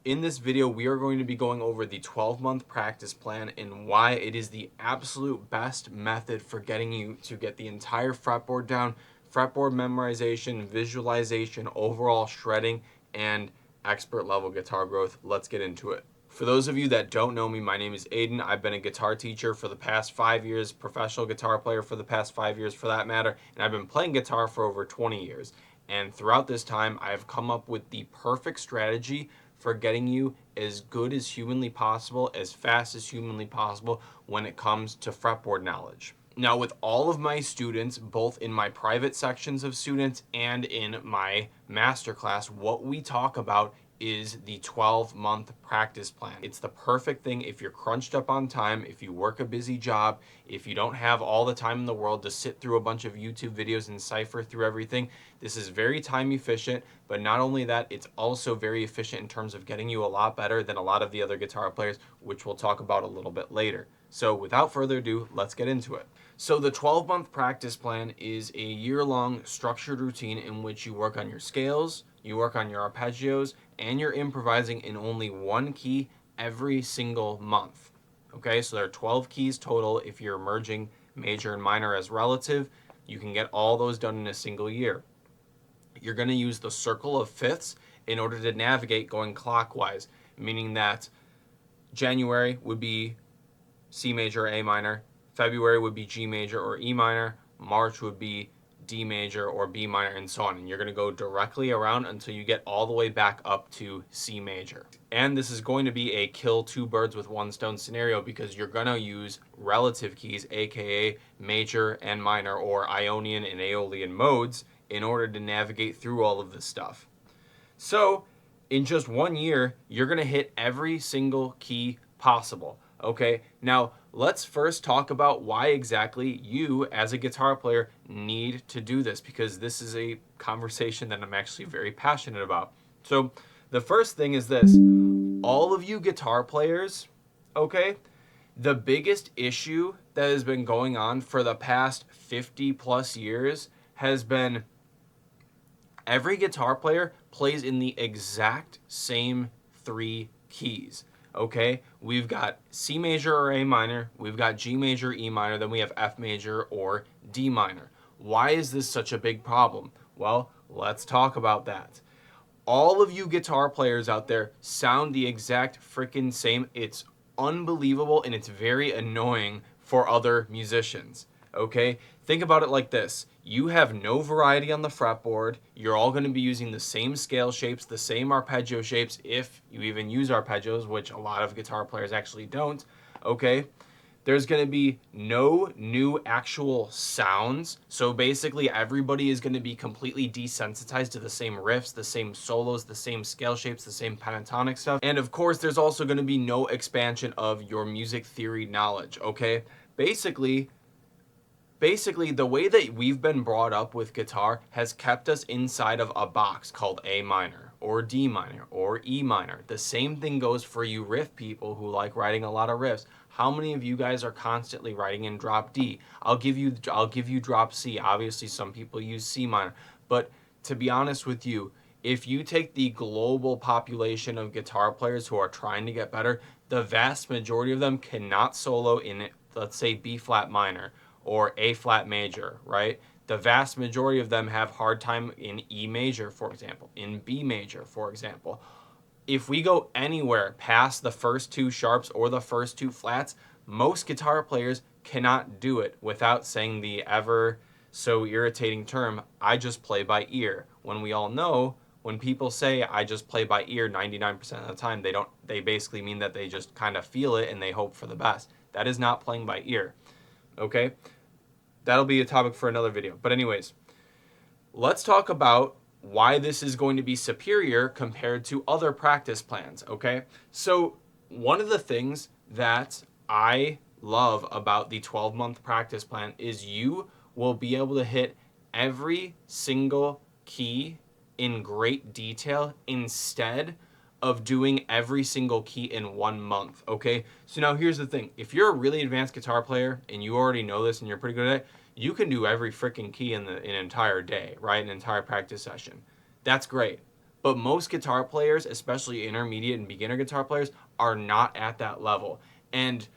In this video, we are going to be going over the 12-month practice plan and why it is the absolute best method for getting you to get the entire fretboard down, fretboard memorization, visualization, overall shredding, and expert level guitar growth. Let's get into it. For those of you that don't know me, my name is Aiden. I've been a guitar teacher for the past 5 years, professional guitar player for the past 5 years for that matter, and I've been playing guitar for over 20 years. And throughout this time, I've come up with the perfect strategy for getting you as good as humanly possible, as fast as humanly possible when it comes to fretboard knowledge. Now, with all of my students, both in my private sections of students and in my masterclass, what we talk about is the 12-month practice plan. It's the perfect thing if you're crunched up on time, if you work a busy job, if you don't have all the time in the world to sit through a bunch of YouTube videos and cipher through everything. This is very time efficient, but not only that, it's also very efficient in terms of getting you a lot better than a lot of the other guitar players, which we'll talk about a little bit later. So without further ado, let's get into it. So the 12-month practice plan is a year-long structured routine in which you work on your scales, you work on your arpeggios, and you're improvising in only one key every single month. Okay, so there are 12 keys total. If you're merging major and minor as relative, you can get all those done in a single year. You're going to use the circle of fifths in order to navigate going clockwise, meaning that January would be C major or A minor, February would be G major or E minor, March would be D major or B minor, and so on. And you're going to go directly around until you get all the way back up to C major. And this is going to be a kill two birds with one stone scenario because you're going to use relative keys, aka major and minor, or Ionian and Aeolian modes, in order to navigate through all of this stuff. So in just 1 year, you're going to hit every single key possible. Okay, now let's first talk about why exactly you as a guitar player need to do this, because this is a conversation that I'm actually very passionate about. So the first thing is this: all of you guitar players, okay, the biggest issue that has been going on for the past 50 plus years has been every guitar player plays in the exact same 3 keys. Okay, we've got C major or A minor, we've got G major, E minor, then we have F major or D minor. Why is this such a big problem? Well, let's talk about that. All of you guitar players out there sound the exact freaking same. It's unbelievable and it's very annoying for other musicians. Okay, think about it like this: you have no variety on the fretboard. You're all going to be using the same scale shapes, the same arpeggio shapes, if you even use arpeggios, which a lot of guitar players actually don't. Okay, there's going to be no new actual sounds. So basically everybody is going to be completely desensitized to the same riffs, the same solos, the same scale shapes, the same pentatonic stuff. And of course, there's also going to be no expansion of your music theory knowledge. Okay, basically the way that we've been brought up with guitar has kept us inside of a box called A minor or D minor or E minor. The same thing goes for you riff people who like writing a lot of riffs. How many of you guys are constantly writing in drop D? I'll give you drop C. Obviously some people use C minor, but to be honest with you, if you take the global population of guitar players who are trying to get better, the vast majority of them cannot solo in, let's say, B flat minor or A flat major, right? The vast majority of them have hard time in E major, for example, in B major, for example. If we go anywhere past the first 2 sharps or the first 2 flats, most guitar players cannot do it without saying the ever so irritating term, I just play by ear. When we all know, when people say I just play by ear 99% of the time, they basically mean that they just kind of feel it and they hope for the best. That is not playing by ear. Okay? That'll be a topic for another video. But anyways, let's talk about why this is going to be superior compared to other practice plans, okay? So one of the things that I love about the 12-month practice plan is you will be able to hit every single key in great detail instead of doing every single key in 1 month, okay? So now here's the thing. If you're a really advanced guitar player and you already know this and you're pretty good at it, you can do every freaking key in an entire day, right? An entire practice session. That's great. But most guitar players, especially intermediate and beginner guitar players, are not at that level. And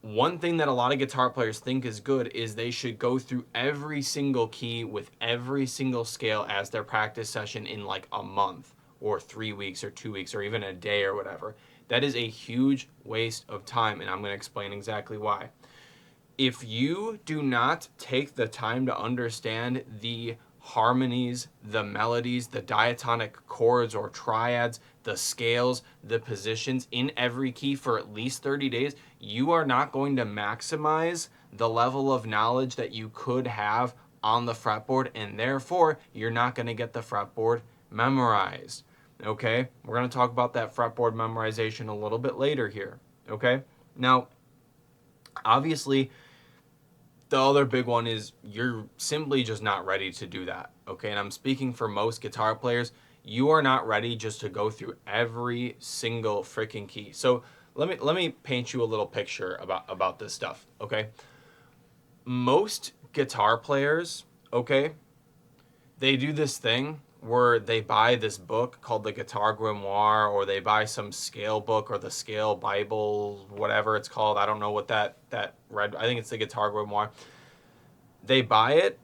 one thing that a lot of guitar players think is good is they should go through every single key with every single scale as their practice session in like a month or 3 weeks or 2 weeks or even a day or whatever. That is a huge waste of time, and I'm going to explain exactly why. If you do not take the time to understand the harmonies, the melodies, the diatonic chords or triads, the scales, the positions in every key for at least 30 days, you are not going to maximize the level of knowledge that you could have on the fretboard, and therefore you're not going to get the fretboard memorized. Okay? We're going to talk about that fretboard memorization a little bit later here. Okay? Now, obviously, the other big one is you're simply just not ready to do that. Okay, and I'm speaking for most guitar players. You are not ready just to go through every single freaking key. So let me paint you a little picture about this stuff. Okay, most guitar players, okay, they do this thing where they buy this book called the Guitar Grimoire, or they buy some scale book or the Scale Bible, whatever it's called. I don't know what that read. I think it's the Guitar Grimoire. They buy it,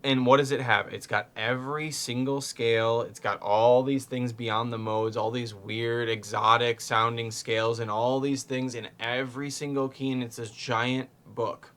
and what does it have? It's got every single scale. It's got all these things beyond the modes, all these weird, exotic sounding scales, and all these things in every single key, and it's this giant book.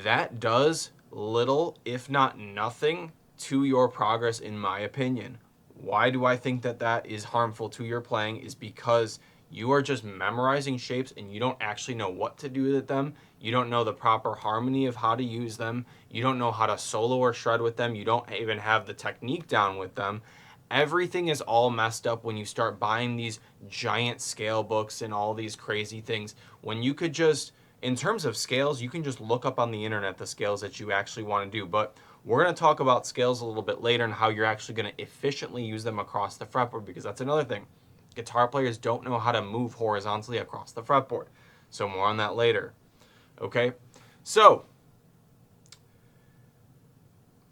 That does little, if not nothing, to your progress, in my opinion. Why do I think that that is harmful to your playing? Is because you are just memorizing shapes and you don't actually know what to do with them. You don't know the proper harmony of how to use them. You don't know how to solo or shred with them. You don't even have the technique down with them. Everything is all messed up when you start buying these giant scale books and all these crazy things, when you could just, in terms of scales, you can just look up on the internet the scales that you actually want to do. But we're going to talk about scales a little bit later and how you're actually going to efficiently use them across the fretboard, because that's another thing. Guitar players don't know how to move horizontally across the fretboard. So more on that later. Okay? So,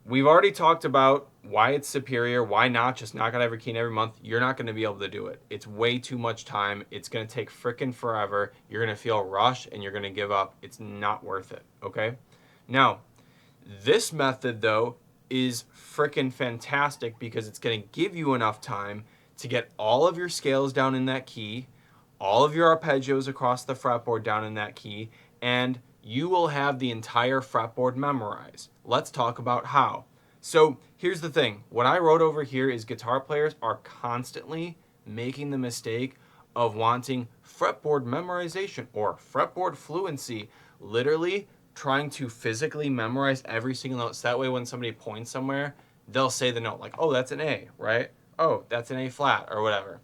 we've already talked about why it's superior, why not just knock out every key in every month. You're not going to be able to do it. It's way too much time. It's going to take frickin' forever. You're going to feel rushed and you're going to give up. It's not worth it. Okay? Now, this method, though, is frickin' fantastic because it's going to give you enough time to get all of your scales down in that key, all of your arpeggios across the fretboard down in that key, and you will have the entire fretboard memorized. Let's talk about how. So here's the thing. What I wrote over here is guitar players are constantly making the mistake of wanting fretboard memorization or fretboard fluency, literally trying to physically memorize every single note. So that way when somebody points somewhere, they'll say the note like, oh, that's an A, right? Oh, that's an A flat or whatever.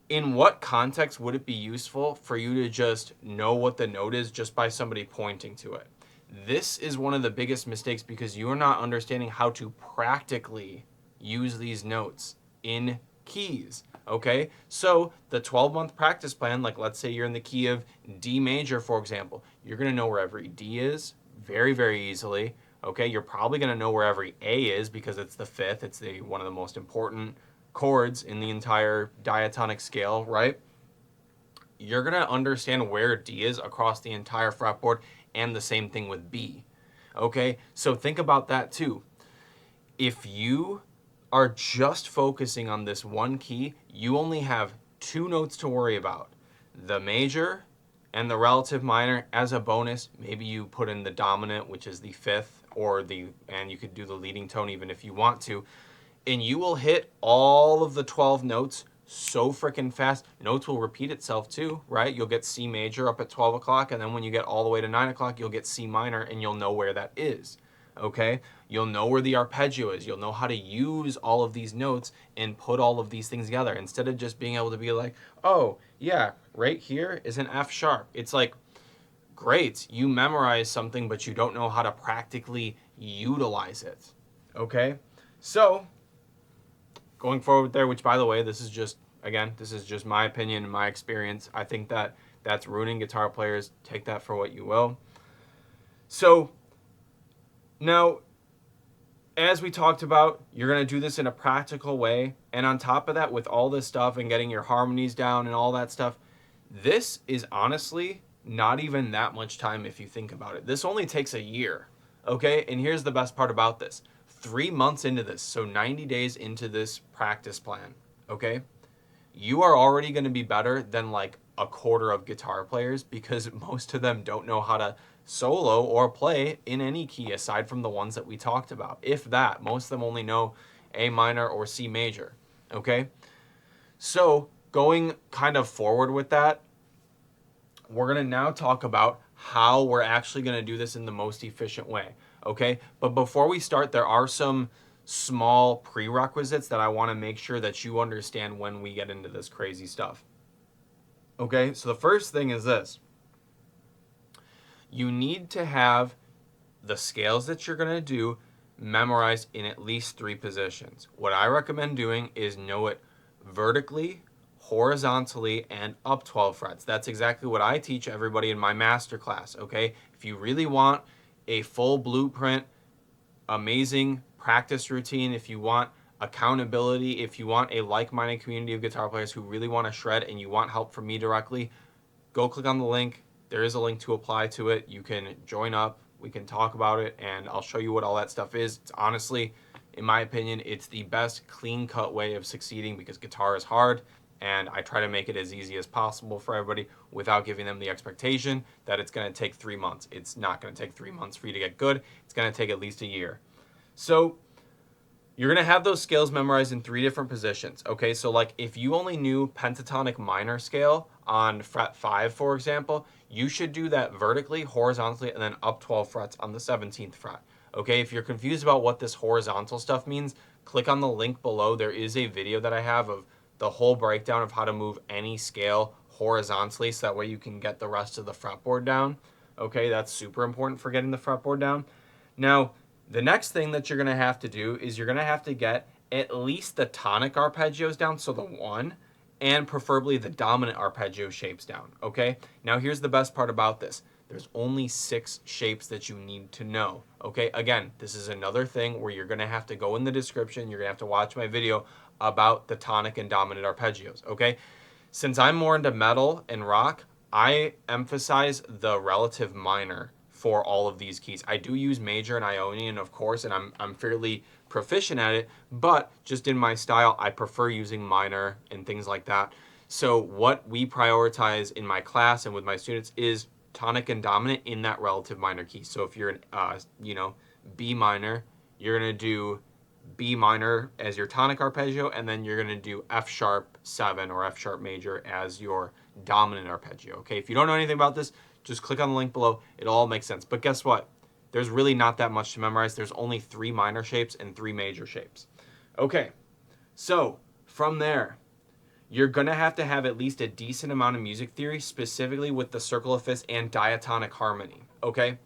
In what context would it be useful for you to just know what the note is just by somebody pointing to it? This is one of the biggest mistakes because you are not understanding how to practically use these notes in keys. Okay, so the 12-month practice plan, like let's say you're in the key of D major, for example, you're going to know where every D is very, very easily. Okay, you're probably going to know where every A is because it's the fifth. It's one of the most important chords in the entire diatonic scale, right? You're going to understand where D is across the entire fretboard, and the same thing with B. Okay, so think about that too. If you are just focusing on this one key, you only have two notes to worry about: the major and the relative minor. As a bonus, maybe you put in the dominant, which is the fifth, and you could do the leading tone even if you want to, and you will hit all of the 12 notes so freaking fast. Notes will repeat itself too, right? You'll get C major up at 12 o'clock, and then when you get all the way to 9 o'clock, you'll get C minor, and you'll know where that is. Okay, you'll know where the arpeggio is. You'll know how to use all of these notes and put all of these things together, instead of just being able to be like, oh yeah, right here is an F sharp. It's like, great, you memorize something, but you don't know how to practically utilize it. Okay, so going forward there, which by the way, this is just my opinion and my experience. I think that that's ruining guitar players. Take that for what you will. So now, as we talked about, you're going to do this in a practical way. And on top of that, with all this stuff and getting your harmonies down and all that stuff, this is honestly not even that much time if you think about it. This only takes a year, okay? And here's the best part about this. 3 months into this, so 90 days into this practice plan, okay? You are already going to be better than like a quarter of guitar players because most of them don't know how to solo or play in any key aside from the ones that we talked about. If that, most of them only know A minor or C major, okay? So going kind of forward with that, we're going to now talk about how we're actually going to do this in the most efficient way, okay? But before we start, there are some small prerequisites that I want to make sure that you understand when we get into this crazy stuff. Okay, so the first thing is this. You need to have the scales that you're going to do memorized in at least 3 positions. What I recommend doing is know it vertically, horizontally, and up 12 frets. That's exactly what I teach everybody in my master class, okay? If you really want a full blueprint, amazing practice routine, if you want accountability, if you want a like-minded community of guitar players who really want to shred and you want help from me directly, go click on the link. There is a link to apply to it. You can join up. We can talk about it, and I'll show you what all that stuff is. It's honestly, in my opinion, it's the best clean-cut way of succeeding because guitar is hard, and I try to make it as easy as possible for everybody without giving them the expectation that it's going to take 3 months. It's not going to take 3 months for you to get good. It's going to take at least a year. So you're going to have those scales memorized in 3 different positions, okay? So like if you only knew pentatonic minor scale on fret 5, for example, you should do that vertically, horizontally, and then up 12 frets on the 17th fret, okay? If you're confused about what this horizontal stuff means, click on the link below. There is a video that I have of the whole breakdown of how to move any scale horizontally so that way you can get the rest of the fretboard down, okay? That's super important for getting the fretboard down. Now, the next thing that you're going to have to do is you're going to have to get at least the tonic arpeggios down, so the 1, and preferably the dominant arpeggio shapes down, okay? Now here's the best part about this. There's only 6 shapes that you need to know, okay? Again, this is another thing where you're going to have to go in the description. You're going to have to watch my video about the tonic and dominant arpeggios, okay? Since I'm more into metal and rock, I emphasize the relative minor for all of these keys. I do use major and Ionian, of course, and I'm fairly proficient at it, but just in my style, I prefer using minor and things like that. So what we prioritize in my class and with my students is tonic and dominant in that relative minor key. So if you're in, B minor, you're gonna do B minor as your tonic arpeggio, and then you're gonna do F sharp 7 or F sharp major as your dominant arpeggio, okay? If you don't know anything about this, just click on the link below. It'll all make sense. But guess what? There's really not that much to memorize. There's only 3 minor shapes and 3 major shapes. Okay, so from there, you're going to have at least a decent amount of music theory, specifically with the circle of fifths and diatonic harmony, okay?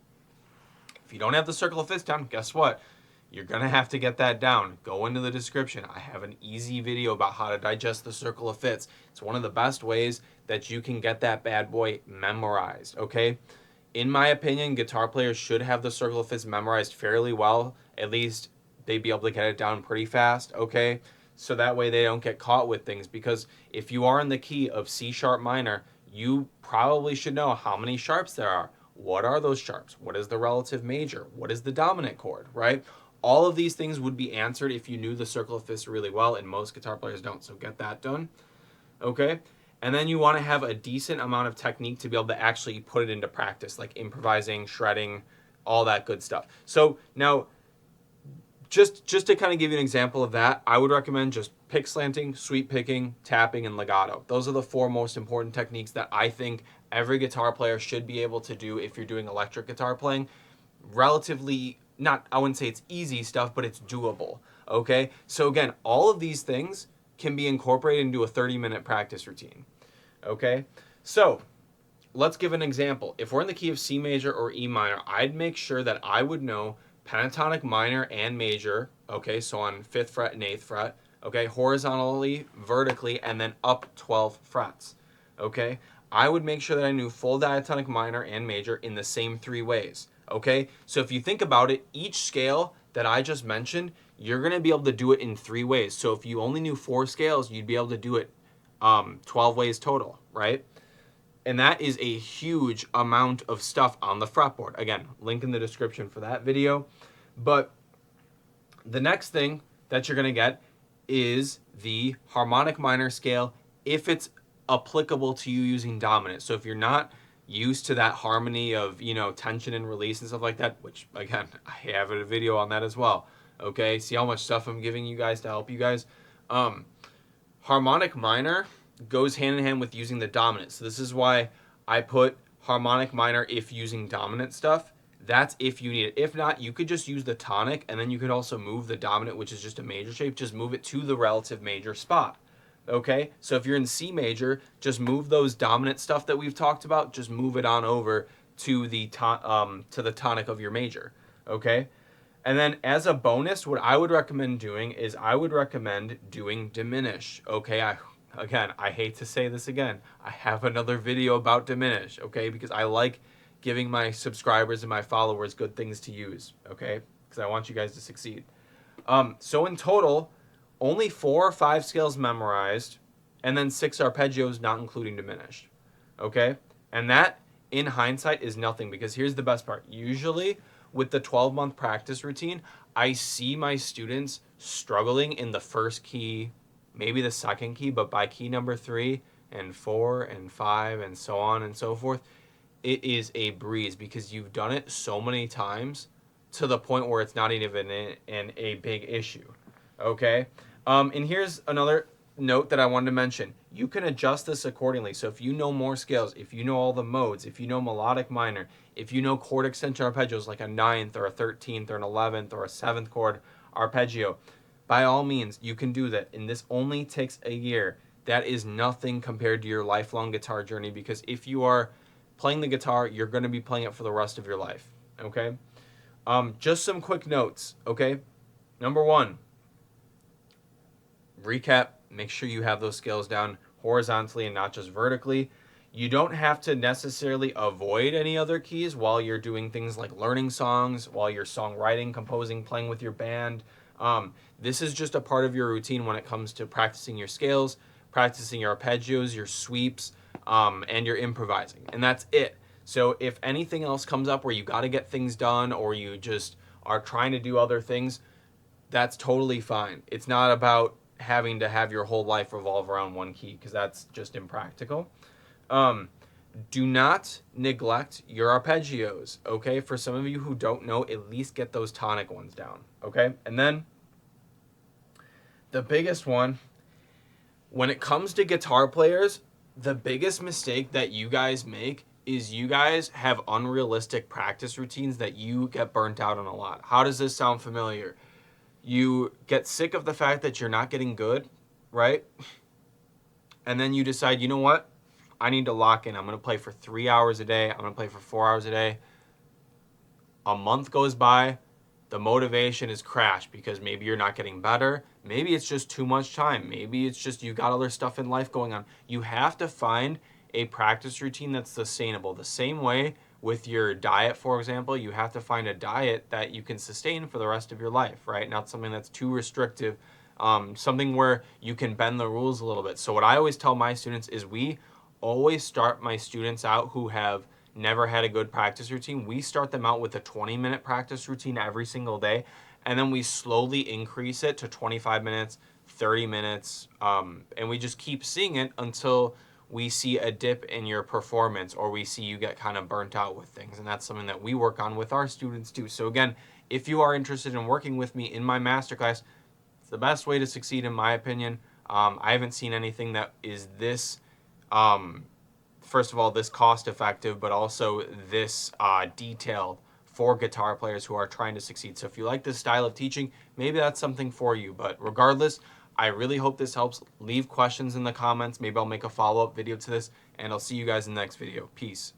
If you don't have the circle of fifths down, guess what? You're going to have to get that down. Go into the description. I have an easy video about how to digest the circle of fifths. It's one of the best ways that you can get that bad boy memorized, okay? In my opinion, guitar players should have the circle of fifths memorized fairly well. At least they'd be able to get it down pretty fast, okay? So that way they don't get caught with things, because if you are in the key of C sharp minor, you probably should know how many sharps there are. What are those sharps? What is the relative major? What is the dominant chord, right? All of these things would be answered if you knew the circle of fifths really well, and most guitar players don't, so get that done, okay? And then you want to have a decent amount of technique to be able to actually put it into practice, like improvising, shredding, all that good stuff. So now, just to kind of give you an example of that, I would recommend just pick slanting, sweep picking, tapping, and legato. Those are the 4 most important techniques that I think every guitar player should be able to do if you're doing electric guitar playing. Relatively, I wouldn't say it's easy stuff, but it's doable, okay? So again, all of these things can be incorporated into a 30-minute practice routine, okay? So let's give an example. If we're in the key of C major or E minor, I'd make sure that I would know pentatonic minor and major, okay, so on 5th fret and 8th fret, okay, horizontally, vertically, and then up 12 frets, okay? I would make sure that I knew full diatonic minor and major in the same 3 ways, okay? So if you think about it, each scale, that I just mentioned, you're going to be able to do it in 3 ways. So if you only knew 4 scales, you'd be able to do it 12 ways total, right? And that is a huge amount of stuff on the fretboard. Again, link in the description for that video. But the next thing that you're going to get is the harmonic minor scale if it's applicable to you using dominant. So if you're not used to that harmony of, you know, tension and release and stuff like that, which again, I have a video on that as well. Okay, see how much stuff I'm giving you guys to help you guys. Harmonic minor goes hand in hand with using the dominant. So this is why I put harmonic minor if using dominant stuff. That's if you need it. If not, you could just use the tonic, and then you could also move the dominant, which is just a major shape, just move it to the relative major spot. Okay, so if you're in C major, just move those dominant stuff that we've talked about, just move it on over to the tonic of your major. Okay, and then as a bonus, what I would recommend doing is I would recommend doing diminish. Okay, I hate to say this again, I have another video about diminish. Okay, because I like giving my subscribers and my followers good things to use. Okay, because I want you guys to succeed. So in total, only 4 or 5 scales memorized, and then 6 arpeggios, not including diminished. Okay? And that, in hindsight, is nothing, because here's the best part. Usually, with the 12-month practice routine, I see my students struggling in the first key, maybe the second key, but by key number 3 and 4 and 5 and so on and so forth, it is a breeze because you've done it so many times to the point where it's not even a big issue. Okay, and here's another note that I wanted to mention. You can adjust this accordingly. So if you know more scales, if you know all the modes, if you know melodic minor, if you know chord extension arpeggios like a 9th or a 13th or an 11th or a 7th chord arpeggio, by all means, you can do that. And this only takes a year. That is nothing compared to your lifelong guitar journey, because if you are playing the guitar, you're going to be playing it for the rest of your life. Okay, just some quick notes. Okay, number 1. Recap, make sure you have those scales down horizontally and not just vertically. You don't have to necessarily avoid any other keys while you're doing things like learning songs, while you're songwriting, composing, playing with your band. This is just a part of your routine when it comes to practicing your scales, practicing your arpeggios, your sweeps, and your improvising. And that's it. So if anything else comes up where you got to get things done or you just are trying to do other things, that's totally fine. It's not about having to have your whole life revolve around one key, because that's just impractical. Do not neglect your arpeggios. Okay, for some of you who don't know, at least get those tonic ones down. Okay, and then the biggest one, when it comes to guitar players, the biggest mistake that you guys make is you guys have unrealistic practice routines that you get burnt out on a lot. How does this sound familiar? You get sick of the fact that you're not getting good, right? And then you decide, you know what? I need to lock in. I'm going to play for 3 hours a day. I'm going to play for 4 hours a day. A month goes by. The motivation is crashed because maybe you're not getting better. Maybe it's just too much time. Maybe it's just you got other stuff in life going on. You have to find a practice routine that's sustainable. The same way with your diet, for example, you have to find a diet that you can sustain for the rest of your life, right? Not something that's too restrictive, something where you can bend the rules a little bit. So what I always tell my students is we always start my students out who have never had a good practice routine. We start them out with a 20-minute practice routine every single day, and then we slowly increase it to 25 minutes, 30 minutes, and we just keep seeing it until we see a dip in your performance or we see you get kind of burnt out with things. And that's something that we work on with our students too. So again, if you are interested in working with me in my masterclass, it's the best way to succeed in my opinion. I haven't seen anything that is this, first of all, this cost effective, but also this detailed for guitar players who are trying to succeed. So if you like this style of teaching, maybe that's something for you. But regardless, I really hope this helps. Leave questions in the comments. Maybe I'll make a follow-up video to this, and I'll see you guys in the next video. Peace.